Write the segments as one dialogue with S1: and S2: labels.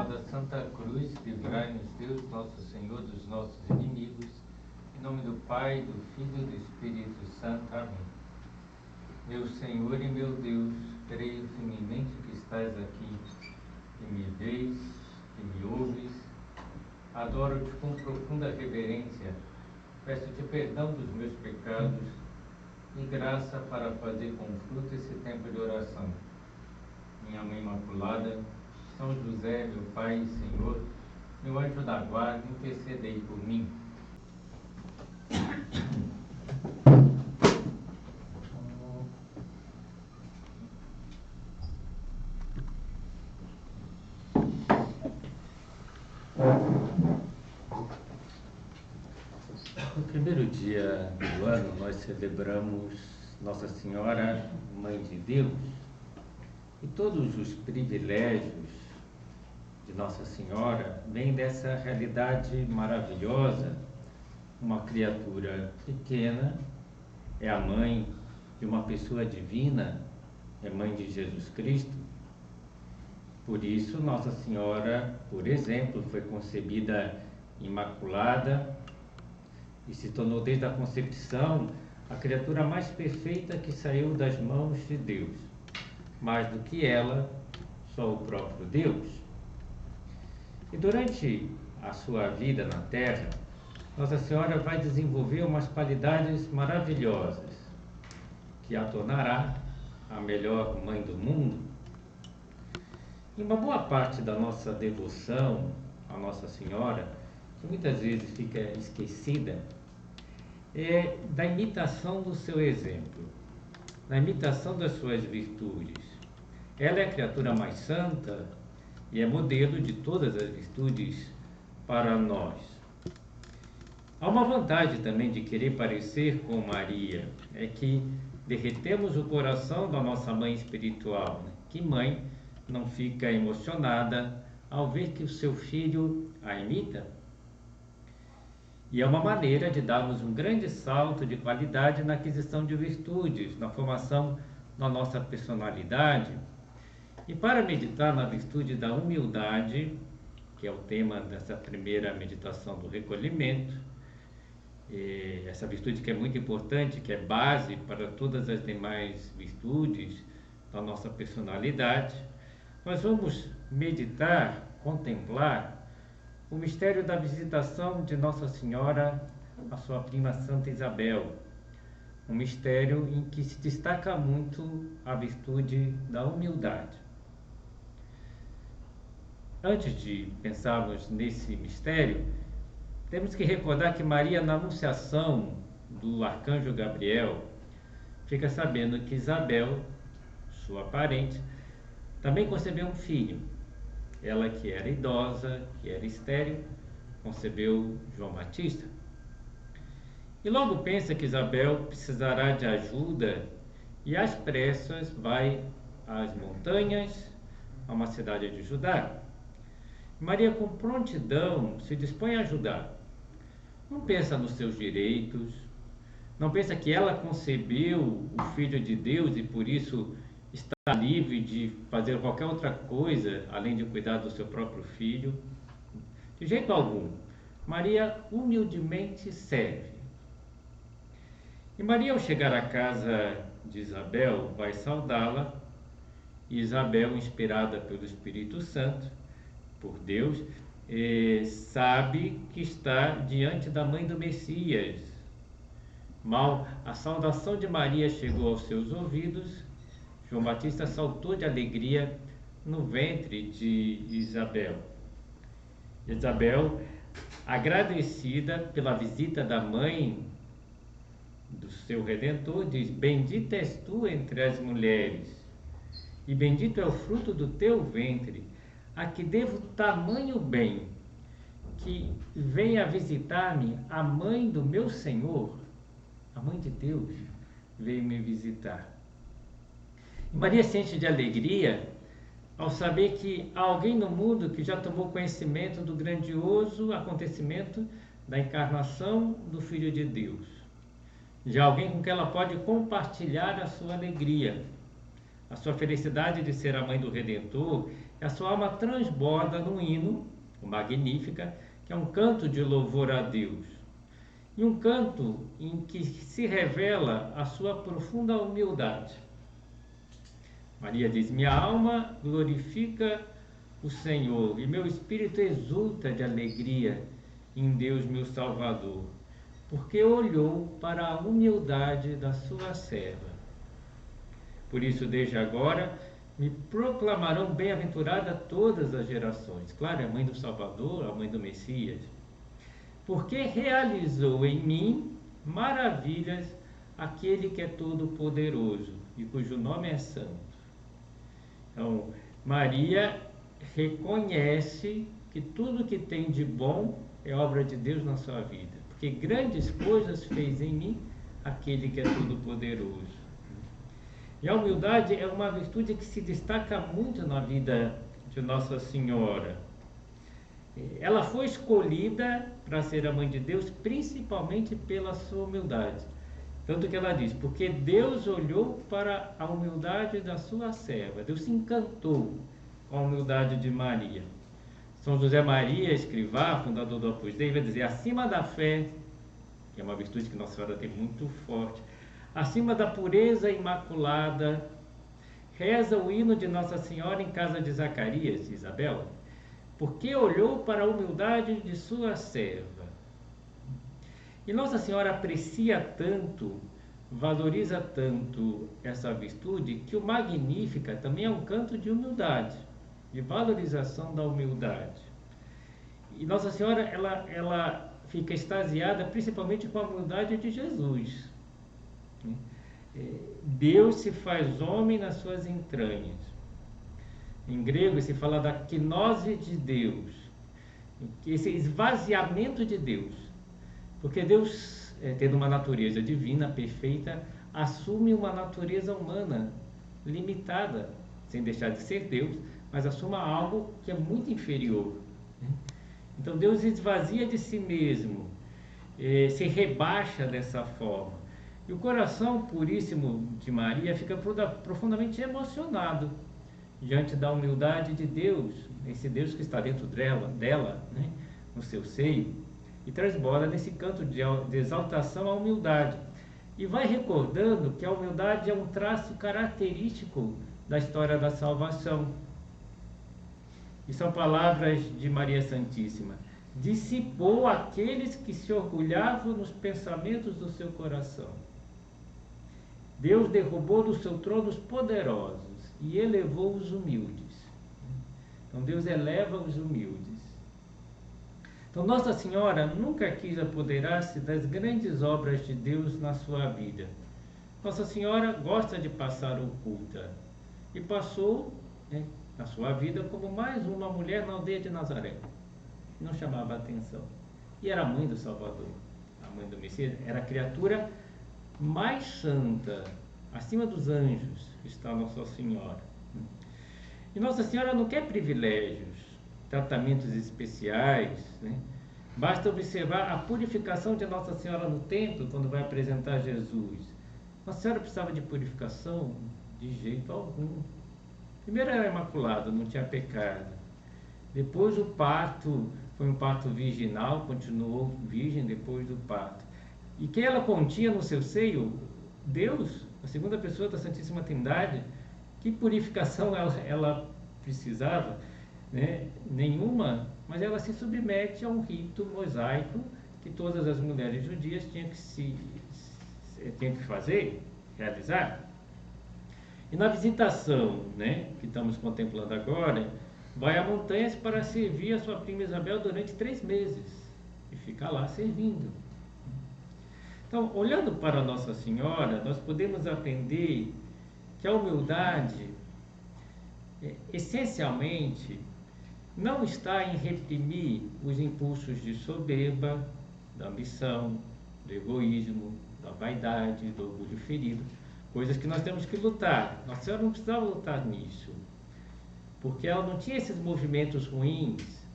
S1: Imaculada Santa Cruz, livrai-nos Deus, nosso Senhor, dos nossos inimigos. Em nome do Pai, do Filho e do Espírito Santo. Amém. Meu Senhor e meu Deus, creio firmemente que estás aqui, que me vês, que me ouves. Adoro-te com profunda reverência. Peço-te perdão dos meus pecados e graça para fazer com fruto esse tempo de oração. Minha Mãe Imaculada, São José, meu Pai e Senhor, meu anjo da guarda, intercedei por mim. No primeiro dia do ano, nós celebramos Nossa Senhora, Mãe de Deus, e todos os privilégios de Nossa Senhora vêm dessa realidade maravilhosa. Uma criatura pequena é a mãe de uma pessoa divina, é mãe de Jesus Cristo. Por isso, Nossa Senhora, por exemplo, foi concebida imaculada e se tornou desde a concepção a criatura mais perfeita que saiu das mãos de Deus. Mais do que ela, só o próprio Deus. E durante a sua vida na Terra, Nossa Senhora vai desenvolver umas qualidades maravilhosas que a tornará a melhor mãe do mundo. E uma boa parte da nossa devoção a Nossa Senhora, que muitas vezes fica esquecida, é da imitação do seu exemplo, da imitação das suas virtudes. Ela é a criatura mais santa e é modelo de todas as virtudes para nós. Há uma vantagem também de querer parecer com Maria, é que derretemos o coração da nossa mãe espiritual. Que mãe não fica emocionada ao ver que o seu filho a imita? E é uma maneira de darmos um grande salto de qualidade na aquisição de virtudes, na formação da nossa personalidade. E para meditar na virtude da humildade, que é o tema dessa primeira meditação do recolhimento, essa virtude que é muito importante, que é base para todas as demais virtudes da nossa personalidade, nós vamos meditar, contemplar o mistério da visitação de Nossa Senhora à sua prima Santa Isabel, um mistério em que se destaca muito a virtude da humildade. Antes de pensarmos nesse mistério, temos que recordar que Maria, na anunciação do arcanjo Gabriel, fica sabendo que Isabel, sua parente, também concebeu um filho. Ela, que era idosa, que era estéril, concebeu João Batista. E logo pensa que Isabel precisará de ajuda e às pressas vai às montanhas, a uma cidade de Judá. Maria, com prontidão, se dispõe a ajudar. Não pensa nos seus direitos, não pensa que ela concebeu o Filho de Deus e por isso está livre de fazer qualquer outra coisa além de cuidar do seu próprio filho. De jeito algum. Maria humildemente serve. E Maria, ao chegar à casa de Isabel, vai saudá-la, e Isabel, inspirada pelo Espírito Santo, por Deus, sabe que está diante da mãe do Messias. Mal a saudação de Maria chegou aos seus ouvidos, João Batista saltou de alegria no ventre de Isabel. Isabel, agradecida pela visita da mãe do seu Redentor, diz: bendita és tu entre as mulheres, e bendito é o fruto do teu ventre, a que devo tamanho bem, que venha visitar-me a mãe do meu Senhor, a mãe de Deus, veio me visitar. E Maria se enche de alegria ao saber que há alguém no mundo que já tomou conhecimento do grandioso acontecimento da encarnação do Filho de Deus. Já alguém com quem ela pode compartilhar a sua alegria. a sua felicidade de ser a mãe do Redentor, a sua alma transborda num hino, o Magnífica, que é um canto de louvor a Deus. E um canto em que se revela a sua profunda humildade. Maria diz: minha alma glorifica o Senhor, e meu espírito exulta de alegria em Deus meu Salvador, porque olhou para a humildade da sua serva. Por isso, desde agora, me proclamarão bem-aventurada todas as gerações. Claro, é a mãe do Salvador, a mãe do Messias. Porque realizou em mim maravilhas aquele que é todo-poderoso e cujo nome é santo. Então, Maria reconhece que tudo que tem de bom é obra de Deus na sua vida, porque grandes coisas fez em mim aquele que é todo-poderoso. E a humildade é uma virtude que se destaca muito na vida de Nossa Senhora. Ela foi escolhida para ser a mãe de Deus principalmente pela sua humildade. Tanto que ela diz: porque Deus olhou para a humildade da sua serva. Deus se encantou com a humildade de Maria. São José Maria, escrivá, fundador do Opus Dei, vai dizer: acima da fé, que é uma virtude que Nossa Senhora tem muito forte, acima da pureza imaculada, reza o hino de Nossa Senhora em casa de Zacarias, Isabela, porque olhou para a humildade de sua serva. E Nossa Senhora aprecia tanto, valoriza tanto essa virtude, que o Magnífica também é um canto de humildade, de valorização da humildade. E Nossa Senhora, ela fica extasiada principalmente com a humildade de Jesus. Deus se faz homem nas suas entranhas. Em grego se fala da quinose de Deus, esse esvaziamento de Deus, porque Deus, tendo uma natureza divina, perfeita, assume uma natureza humana, limitada, sem deixar de ser Deus, mas assume algo que é muito inferior. Então Deus esvazia de si mesmo, se rebaixa dessa forma. E o coração puríssimo de Maria fica profundamente emocionado diante da humildade de Deus, esse Deus que está dentro dela, né, no seu seio, e transborda nesse canto de exaltação à humildade. E vai recordando que a humildade é um traço característico da história da salvação. E são palavras de Maria Santíssima: dissipou aqueles que se orgulhavam nos pensamentos do seu coração. Deus derrubou do seu trono os poderosos e elevou os humildes. Então Deus eleva os humildes. Então Nossa Senhora nunca quis apoderar-se das grandes obras de Deus na sua vida. Nossa Senhora gosta de passar oculta e passou, né, na sua vida como mais uma mulher na aldeia de Nazaré. Não chamava a atenção. E era a mãe do Salvador, a mãe do Messias, era a criatura mais santa, acima dos anjos, está Nossa Senhora. E Nossa Senhora não quer privilégios, tratamentos especiais, né? Basta observar a purificação de Nossa Senhora no templo, quando vai apresentar Jesus. Nossa Senhora precisava de purificação? De jeito algum. Primeiro era imaculada, não tinha pecado. Depois o parto foi um parto virginal, continuou virgem depois do parto. E quem ela continha no seu seio? Deus, a segunda pessoa da Santíssima Trindade. Que purificação ela precisava? Né? Nenhuma, mas ela se submete a um rito mosaico que todas as mulheres judias tinham que fazer, realizar. E na visitação, né, que estamos contemplando agora, vai a montanhas para servir a sua prima Isabel durante 3 meses e fica lá servindo. Então, olhando para Nossa Senhora, nós podemos aprender que a humildade, essencialmente, não está em reprimir os impulsos de soberba, da ambição, do egoísmo, da vaidade, do orgulho ferido, coisas que nós temos que lutar. Nossa Senhora não precisava lutar nisso, porque ela não tinha esses movimentos ruins,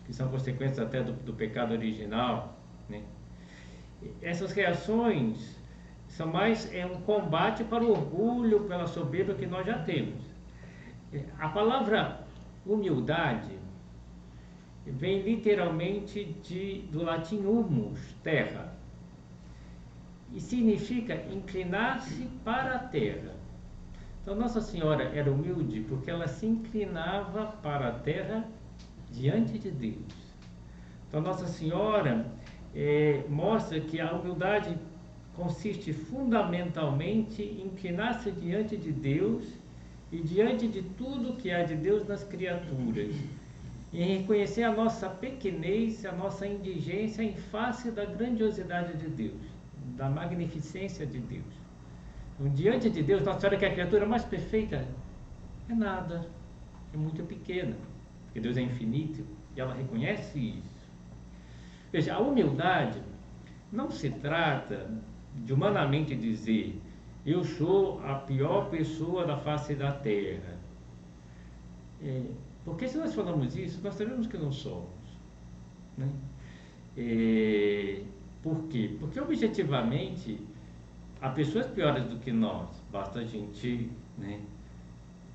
S1: que são consequências até do pecado original, né? Essas reações são mais um combate para o orgulho, pela soberba que nós já temos. A palavra humildade vem literalmente do latim humus, terra, e significa inclinar-se para a terra. Então Nossa Senhora era humilde porque ela se inclinava para a terra diante de Deus. Então Nossa Senhora mostra que a humildade consiste fundamentalmente em inclinar-se diante de Deus e diante de tudo que há de Deus nas criaturas, em reconhecer a nossa pequenez, a nossa indigência em face da grandiosidade de Deus, da magnificência de Deus. Então, diante de Deus, Nossa Senhora, que é a criatura mais perfeita, é nada, é muito pequena, porque Deus é infinito e ela reconhece isso. Veja, a humildade não se trata de humanamente dizer: eu sou a pior pessoa da face da terra. Porque se nós falamos isso, nós sabemos que não somos, né? Por quê? Porque objetivamente há pessoas piores do que nós. Basta a gente, né,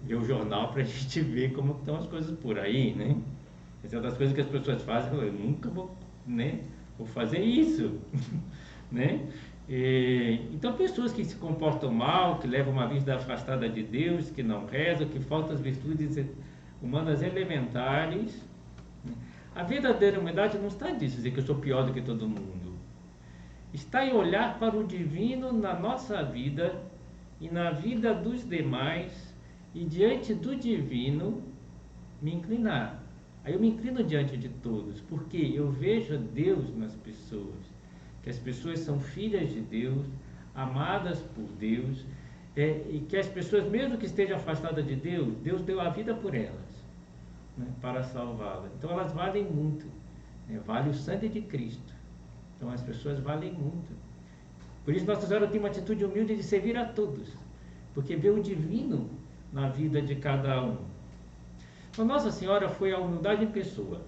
S1: ver o jornal para a gente ver como estão as coisas por aí, né? Essa é uma das coisas que as pessoas fazem. Eu nunca vou, né, vou fazer isso, né? Então pessoas que se comportam mal, que levam uma vida afastada de Deus, que não rezam, que faltam as virtudes humanas elementares, né? A verdadeira humildade não está nisso, dizer que eu sou pior do que todo mundo. Está em olhar para o divino na nossa vida e na vida dos demais, e diante do divino me inclinar. Aí eu me inclino diante de todos, porque eu vejo Deus nas pessoas, que as pessoas são filhas de Deus, amadas por Deus, e que as pessoas, mesmo que estejam afastadas de Deus, Deus deu a vida por elas, né, para salvá-las. Então elas valem muito, né? Vale o sangue de Cristo. Então as pessoas valem muito. Por isso Nossa Senhora tem uma atitude humilde de servir a todos, porque vê o divino na vida de cada um. Então Nossa Senhora foi a humildade em pessoa,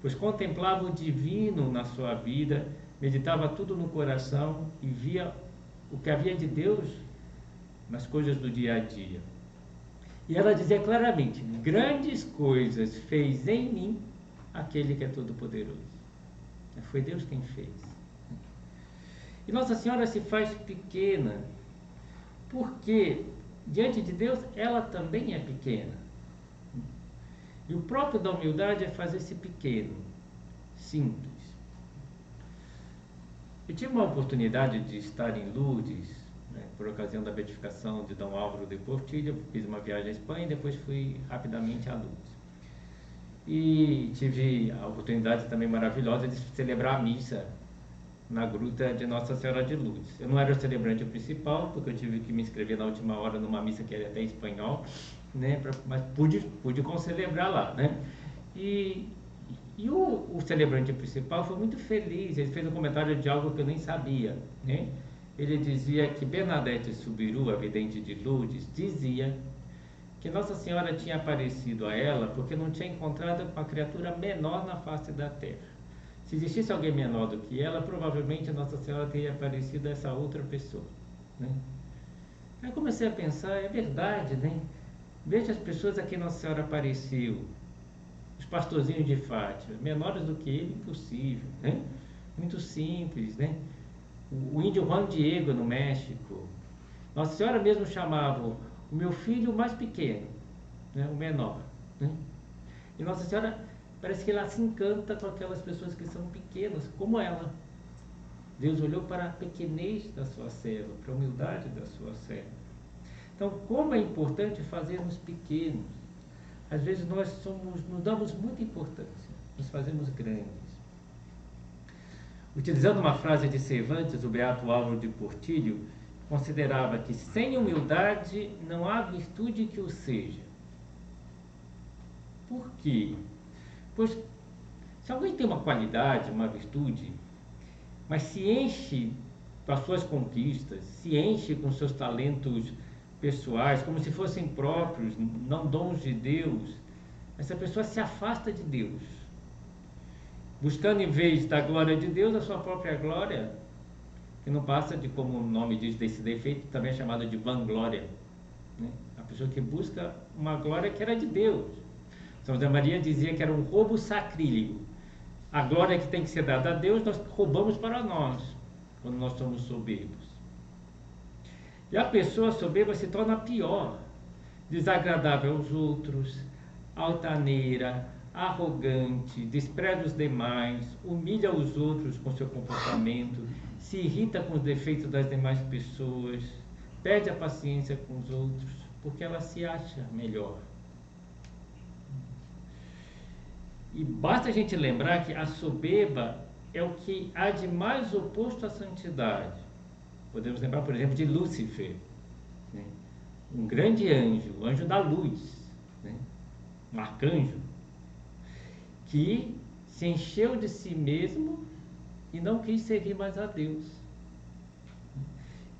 S1: pois contemplava o divino na sua vida, meditava tudo no coração e via o que havia de Deus nas coisas do dia a dia. E ela dizia claramente: grandes coisas fez em mim aquele que é todo-poderoso. Foi Deus quem fez. E Nossa Senhora se faz pequena, porque diante de Deus ela também é pequena. E o próprio da humildade é fazer-se pequeno, simples. Eu tive uma oportunidade de estar em Lourdes, né, por ocasião da beatificação de Dom Álvaro de Portillo. Fiz uma viagem à Espanha e depois fui rapidamente a Lourdes. E tive a oportunidade também maravilhosa de celebrar a missa na gruta de Nossa Senhora de Lourdes. Eu não era o celebrante principal, porque eu tive que me inscrever na última hora numa missa que era até em espanhol, né, mas pude concelebrar lá, né? E o celebrante principal foi muito feliz. Ele fez um comentário de algo que eu nem sabia, né? Ele dizia que Bernadette Soubirous, a vidente de Lourdes, dizia que Nossa Senhora tinha aparecido a ela porque não tinha encontrado uma criatura menor na face da terra. Se existisse alguém menor do que ela, provavelmente a Nossa Senhora teria aparecido a essa outra pessoa, né? Aí comecei a pensar, é verdade, né? Veja as pessoas a quem Nossa Senhora apareceu. Os pastorzinhos de Fátima, menores do que ele, impossível, né? Muito simples, né? O índio Juan Diego, no México. Nossa Senhora mesmo chamava o meu filho mais pequeno, né? O menor, né? E Nossa Senhora parece que ela se encanta com aquelas pessoas que são pequenas, como ela. Deus olhou para a pequenez da sua serva, para a humildade da sua serva. Então, como é importante fazermos pequenos. Às vezes nós nos damos muita importância, nos fazemos grandes. Utilizando uma frase de Cervantes, o beato Álvaro de Portillo considerava que sem humildade não há virtude que o seja. Por quê? Pois se alguém tem uma qualidade, uma virtude, mas se enche com as suas conquistas, se enche com seus talentos pessoais, como se fossem próprios, não dons de Deus, essa pessoa se afasta de Deus, buscando em vez da glória de Deus a sua própria glória, que não passa de, como o nome diz, desse defeito, também é chamado de vanglória, né? A pessoa que busca uma glória que era de Deus. São José Maria dizia que era um roubo sacrílego. A glória que tem que ser dada a Deus, nós roubamos para nós, quando nós somos soberbos. E a pessoa soberba se torna pior, desagradável aos outros, altaneira, arrogante, despreza os demais, humilha os outros com seu comportamento, se irrita com os defeitos das demais pessoas, perde a paciência com os outros, porque ela se acha melhor. E basta a gente lembrar que a soberba é o que há de mais oposto à santidade. Podemos lembrar, por exemplo, de Lúcifer, né? Um grande anjo, o anjo da luz, né? Um arcanjo, que se encheu de si mesmo e não quis servir mais a Deus.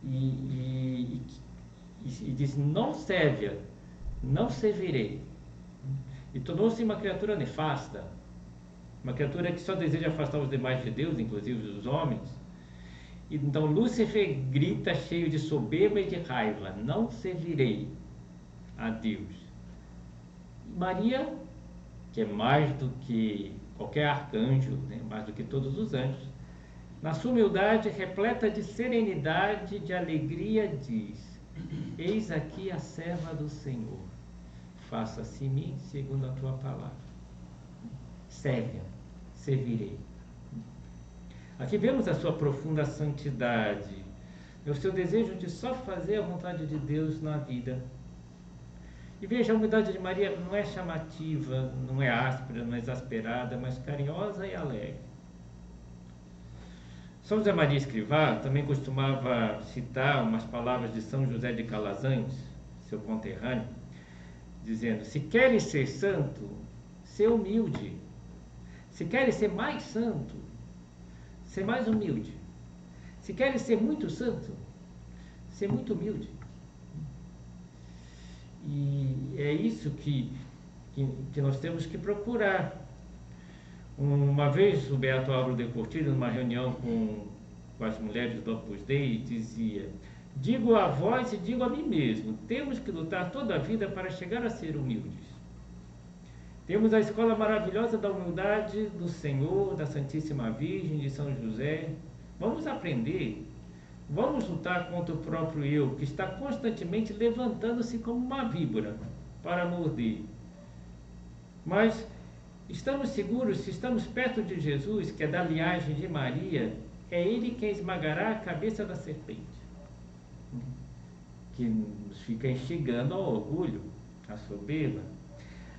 S1: E disse, não serve, não servirei. E tornou-se uma criatura nefasta, uma criatura que só deseja afastar os demais de Deus, inclusive os homens. Então Lúcifer grita cheio de soberba e de raiva, não servirei a Deus. Maria, que é mais do que qualquer arcanjo, né, mais do que todos os anjos, na sua humildade, repleta de serenidade, de alegria, diz: eis aqui a serva do Senhor, faça-se em mim segundo a tua palavra. Servirei. Aqui vemos a sua profunda santidade, o seu desejo de só fazer a vontade de Deus na vida. E veja, a humildade de Maria não é chamativa, não é áspera, não é exasperada, mas carinhosa e alegre. São José Maria Escrivá também costumava citar umas palavras de São José de Calazans, seu conterrâneo, dizendo: se queres ser santo, ser humilde. Se queres ser mais santo, ser mais humilde. Se queres ser muito santo, ser muito humilde. E é isso que nós temos que procurar. Uma vez o Beato Álvaro de Cortilho, numa reunião com as mulheres do Opus Dei, dizia: digo a vós e digo a mim mesmo, temos que lutar toda a vida para chegar a ser humildes. Temos a escola maravilhosa da humildade do Senhor, da Santíssima Virgem, de São José. Vamos aprender. Vamos lutar contra o próprio eu, que está constantemente levantando-se como uma víbora para morder. Mas estamos seguros, se estamos perto de Jesus, que é da linhagem de Maria, é Ele quem esmagará a cabeça da serpente, que nos fica instigando ao orgulho, à soberba.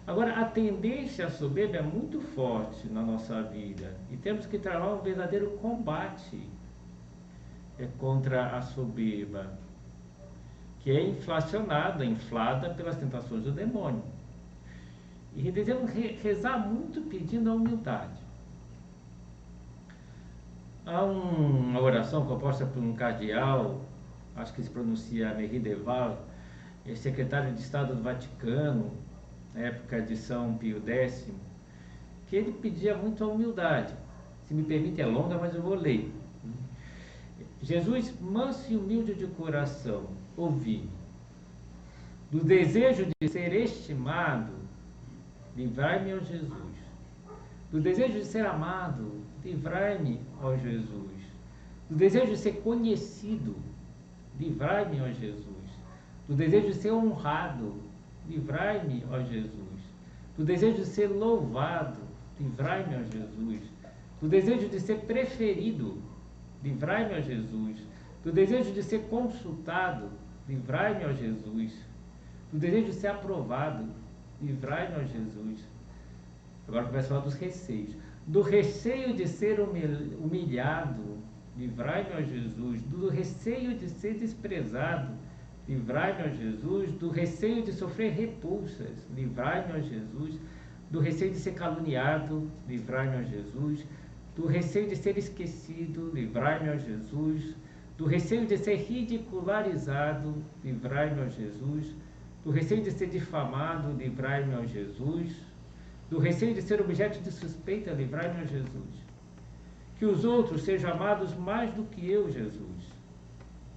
S1: Agora, a tendência à soberba é muito forte na nossa vida e temos que travar um verdadeiro combate contra a soberba, que é inflada pelas tentações do demônio. E devemos rezar muito pedindo a humildade. Há uma oração composta por um cardeal, acho que se pronuncia Merideval, secretário de Estado do Vaticano, na época de São Pio X, que ele pedia muito a humildade. Se me permite, é longa, mas eu vou ler. Jesus, manso e humilde de coração, ouvi. Do desejo de ser estimado, livrai-me, ó Jesus. Do desejo de ser amado, livrai-me, ó Jesus. Do desejo de ser conhecido, livrai-me, ó Jesus. Do desejo de ser honrado, livrai-me, ó Jesus. Do desejo de ser louvado, livrai-me, ó Jesus. Do desejo de ser preferido, livrai-me, ó Jesus. Do desejo de ser consultado, livrai-me, ó Jesus. Do desejo de ser aprovado, livrai-me, ó Jesus. Agora começa a falar dos receios. Do receio de ser humilhado, livrai-me, ó Jesus. Do receio de ser desprezado, livrai-me, ó Jesus. Do receio de sofrer repulsas, livrai-me, ó Jesus. Do receio de ser caluniado, livrai-me, ó Jesus. Do receio de ser esquecido, livrai-me, ó Jesus. Do receio de ser ridicularizado, livrai-me, ó Jesus. Do receio de ser difamado, livrai-me, ó Jesus. Do receio de ser objeto de suspeita, livrai-me, ó Jesus. Que os outros sejam amados mais do que eu, Jesus.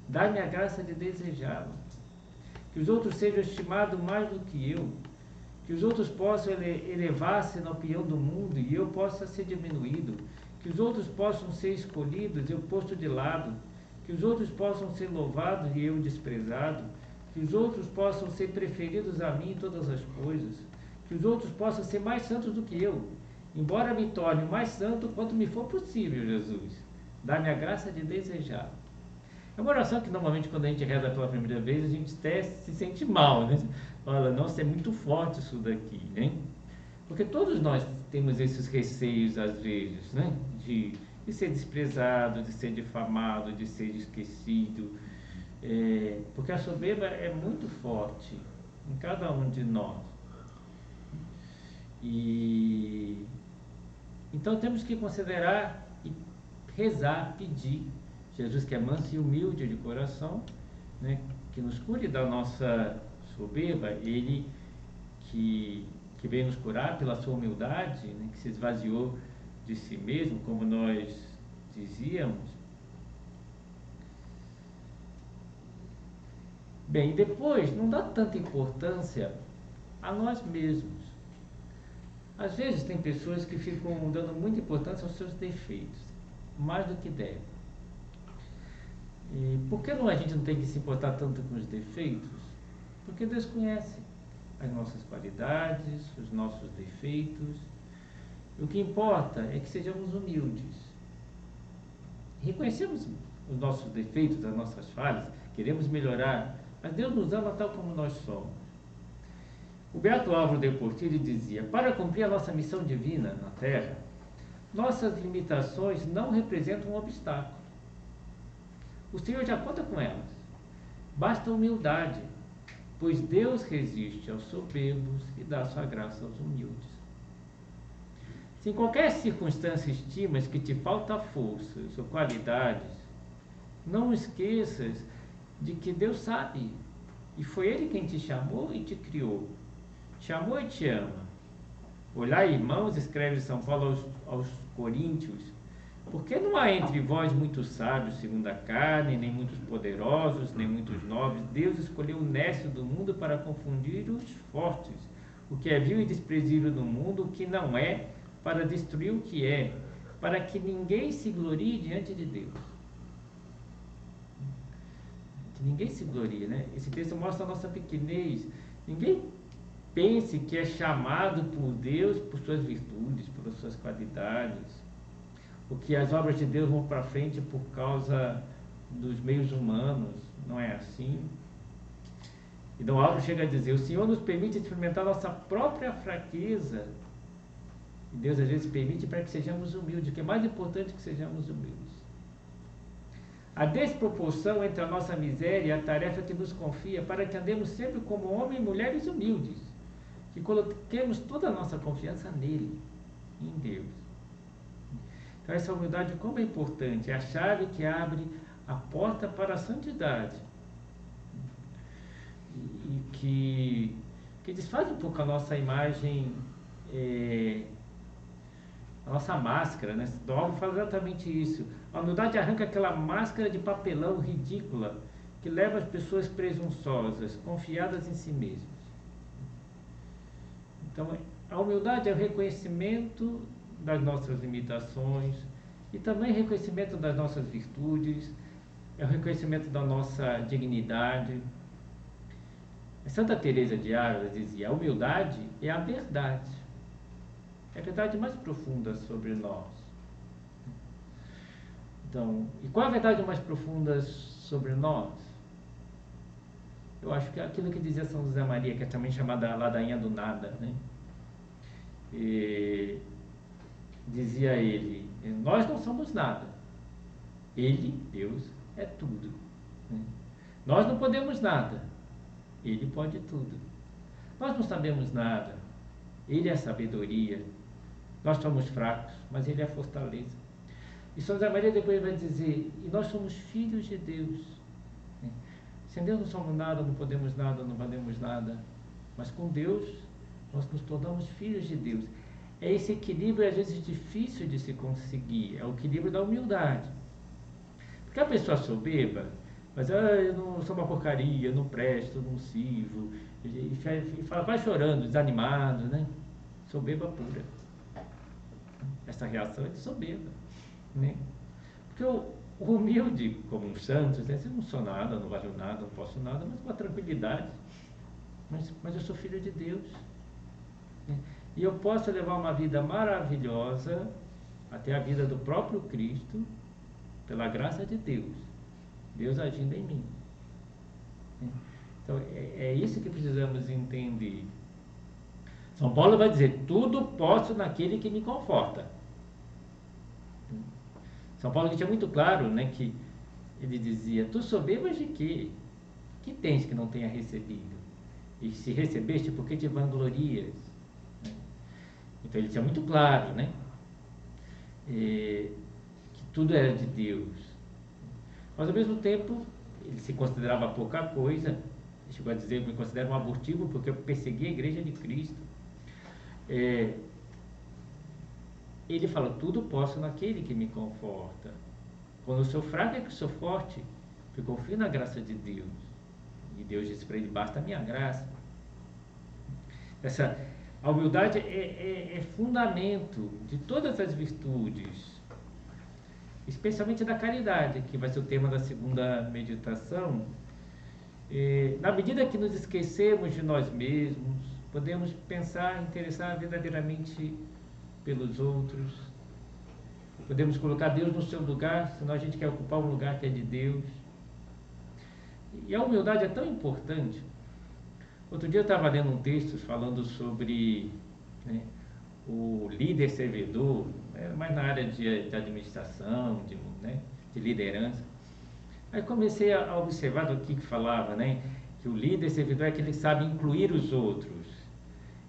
S1: Dá-me a graça de desejá-lo. Que os outros sejam estimados mais do que eu. Que os outros possam elevar-se na opinião do mundo e eu possa ser diminuído. Que os outros possam ser escolhidos e eu posto de lado. Que os outros possam ser louvados e eu desprezado. Que os outros possam ser preferidos a mim em todas as coisas. Que os outros possam ser mais santos do que eu, embora me torne mais santo quanto me for possível, Jesus. Dá-me a graça de desejar. É uma oração que normalmente quando a gente reza pela primeira vez, a gente até se sente mal, né? Fala, nossa, é muito forte isso daqui, né? Porque todos nós temos esses receios às vezes, né? De ser desprezado, de ser difamado, de ser esquecido. Porque a soberba é muito forte em cada um de nós. E então temos que considerar e rezar, pedir Jesus, que é manso e humilde de coração, né, que nos cure da nossa soberba, ele que veio nos curar pela sua humildade, né, que se esvaziou de si mesmo, como nós dizíamos. Bem, depois não dá tanta importância a nós mesmos. Às vezes tem pessoas que ficam dando muita importância aos seus defeitos, mais do que devem. E por que a gente não tem que se importar tanto com os defeitos? Porque Deus conhece as nossas qualidades, os nossos defeitos. O que importa é que sejamos humildes. Reconhecemos os nossos defeitos, as nossas falhas, queremos melhorar, mas Deus nos ama tal como nós somos. O Beato Álvaro de Portillo dizia: para cumprir a nossa missão divina na Terra, nossas limitações não representam um obstáculo. O Senhor já conta com elas. Basta humildade, pois Deus resiste aos soberbos e dá sua graça aos humildes. Se em qualquer circunstância estimas que te falta forças ou qualidades, não esqueças de que Deus sabe, e foi Ele quem te chamou e te criou. Te amou e te ama. Olhai, irmãos, escreve São Paulo aos Coríntios, porque não há entre vós muitos sábios segundo a carne, nem muitos poderosos, nem muitos nobres. Deus escolheu o nécio do mundo para confundir os fortes. O que é vil e desprezível no mundo, o que não é, para destruir o que é, para que ninguém se glorie diante de Deus. Que ninguém se glorie, né? Esse texto mostra a nossa pequenez. Ninguém pense que é chamado por Deus por suas virtudes, por suas qualidades, ou que as obras de Deus vão para frente por causa dos meios humanos. Não é assim. E Dom Álvaro chega a dizer: o Senhor nos permite experimentar nossa própria fraqueza, e Deus às vezes permite para que sejamos humildes, que é mais importante que sejamos humildes. A desproporção entre a nossa miséria e a tarefa que nos confia, para que andemos sempre como homens e mulheres humildes, que coloquemos toda a nossa confiança nele, em Deus. Então essa humildade como é importante, é a chave que abre a porta para a santidade e que desfaz um pouco a nossa imagem, a nossa máscara, né? Dom Álvaro fala exatamente isso. A humildade arranca aquela máscara de papelão ridícula que leva as pessoas presunçosas, confiadas em si mesmas. Então, a humildade é o reconhecimento das nossas limitações e também reconhecimento das nossas virtudes, é o reconhecimento da nossa dignidade. Santa Teresa de Ávila dizia: a humildade é a verdade. É a verdade mais profunda sobre nós. Então, e qual é a verdade mais profunda sobre nós? Eu acho que é aquilo que dizia São José Maria, que é também chamada a ladainha do nada, né? E dizia ele: nós não somos nada. Ele, Deus, é tudo. Né? Nós não podemos nada. Ele pode tudo. Nós não sabemos nada. Ele é a sabedoria. Nós somos fracos, mas Ele é a fortaleza. E São José Maria depois vai dizer: e nós somos filhos de Deus. Sem Deus não somos nada, não podemos nada, não valemos nada. Mas com Deus, nós nos tornamos filhos de Deus. É esse equilíbrio, às vezes, difícil de se conseguir. É o equilíbrio da humildade. Porque a pessoa soberba, Mas eu não sou uma porcaria, eu não presto, eu não sirvo. E fala, vai chorando, desanimado, né? Soberba pura. Essa reação é de soberba, né? Porque o humilde, como um Santos, né? Eu não sou nada, não valho nada, não posso nada, mas com a tranquilidade. Mas eu sou filho de Deus, né? E eu posso levar uma vida maravilhosa até a vida do próprio Cristo, pela graça de Deus, Deus agindo em mim. Então é isso que precisamos entender. São Paulo vai dizer: tudo posso naquele que me conforta. São Paulo que tinha muito claro, né, que ele dizia: tu soberbas de quê? Que tens que não tenha recebido? E se recebeste, por que te vanglorias? Então ele tinha muito claro, né, que tudo era de Deus. Mas ao mesmo tempo ele se considerava pouca coisa. Ele chegou a dizer: eu me considero um abortivo porque eu persegui a igreja de Cristo. Ele fala: tudo posso naquele que me conforta. Quando eu sou fraco é que eu sou forte, porque eu confio na graça de Deus. E Deus disse para ele: basta a minha graça. A humildade é fundamento de todas as virtudes, especialmente da caridade, que vai ser o tema da segunda meditação. Na medida que nos esquecemos de nós mesmos, podemos pensar, interessar verdadeiramente pelos outros. Podemos colocar Deus no seu lugar, senão a gente quer ocupar um lugar que é de Deus. E a humildade é tão importante. Outro dia eu estava lendo um texto falando sobre, né, o líder servidor, mais na área de administração, de liderança. Aí comecei a observar do que falava, né, que o líder servidor é aquele que sabe incluir os outros,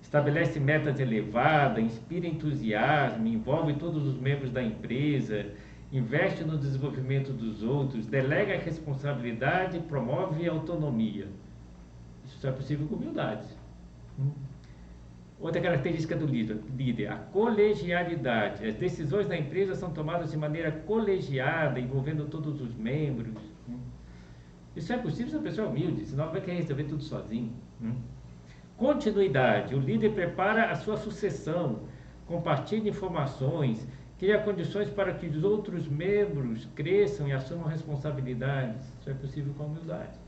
S1: estabelece metas elevadas, inspira entusiasmo, envolve todos os membros da empresa, investe no desenvolvimento dos outros, delega a responsabilidade e promove a autonomia. Isso só é possível com humildade. Outra característica do líder, a colegialidade. As decisões da empresa são tomadas de maneira colegiada, envolvendo todos os membros. Isso é possível se a pessoa é humilde, senão ela vai querer resolver tudo sozinho. Continuidade. O líder prepara a sua sucessão, compartilha informações, cria condições para que os outros membros cresçam e assumam responsabilidades. Isso é possível com a humildade.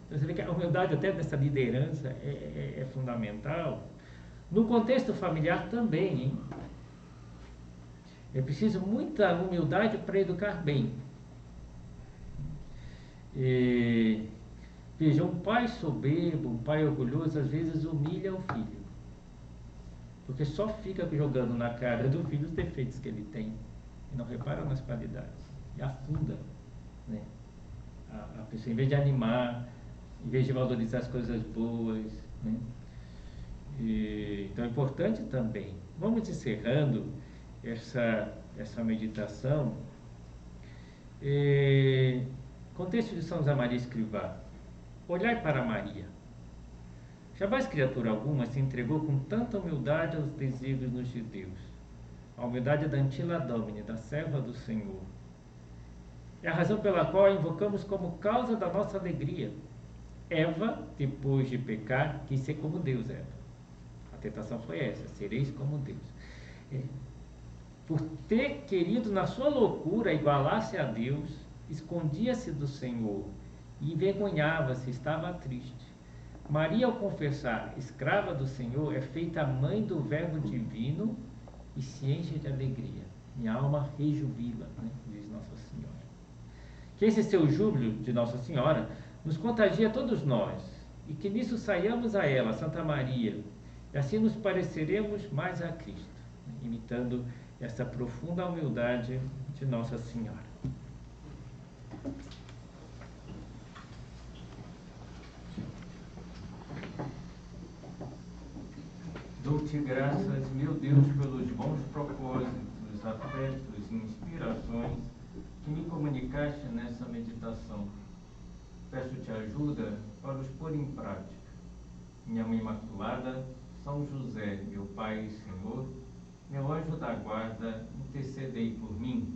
S1: Então, você vê que a humildade até dessa liderança é fundamental. No contexto familiar também, hein? É preciso muita humildade para educar bem. Veja, um pai soberbo, um pai orgulhoso, às vezes humilha o filho, porque só fica jogando na cara do filho os defeitos que ele tem e não repara nas qualidades, e afunda, né, a pessoa, em vez de animar, em vez de valorizar as coisas boas, né? Então é importante também. Vamos encerrando essa meditação. Contexto de São José Maria Escrivá. Olhai para Maria. Jamais criatura alguma se entregou com tanta humildade aos desígnios de Deus. A humildade da Antila Domini, da serva do Senhor. É a razão pela qual a invocamos como causa da nossa alegria. Eva, depois de pecar, quis ser como Deus era. A tentação foi essa: sereis como Deus. Por ter querido na sua loucura igualar-se a Deus, escondia-se do Senhor e envergonhava-se, estava triste. Maria, ao confessar, escrava do Senhor, é feita mãe do Verbo divino e se enche de alegria. Minha alma rejubila, né? Diz Nossa Senhora. Que esse seu júbilo de Nossa Senhora nos contagie a todos nós, e que nisso saiamos a ela, Santa Maria, e assim nos pareceremos mais a Cristo, imitando essa profunda humildade de Nossa Senhora. Dou-te graças, meu Deus, pelos bons propósitos, afetos e inspirações que me comunicaste nessa meditação. Peço-te ajuda para os pôr em prática. Minha Mãe Imaculada, São José, meu Pai e Senhor, meu anjo da guarda, intercedei por mim.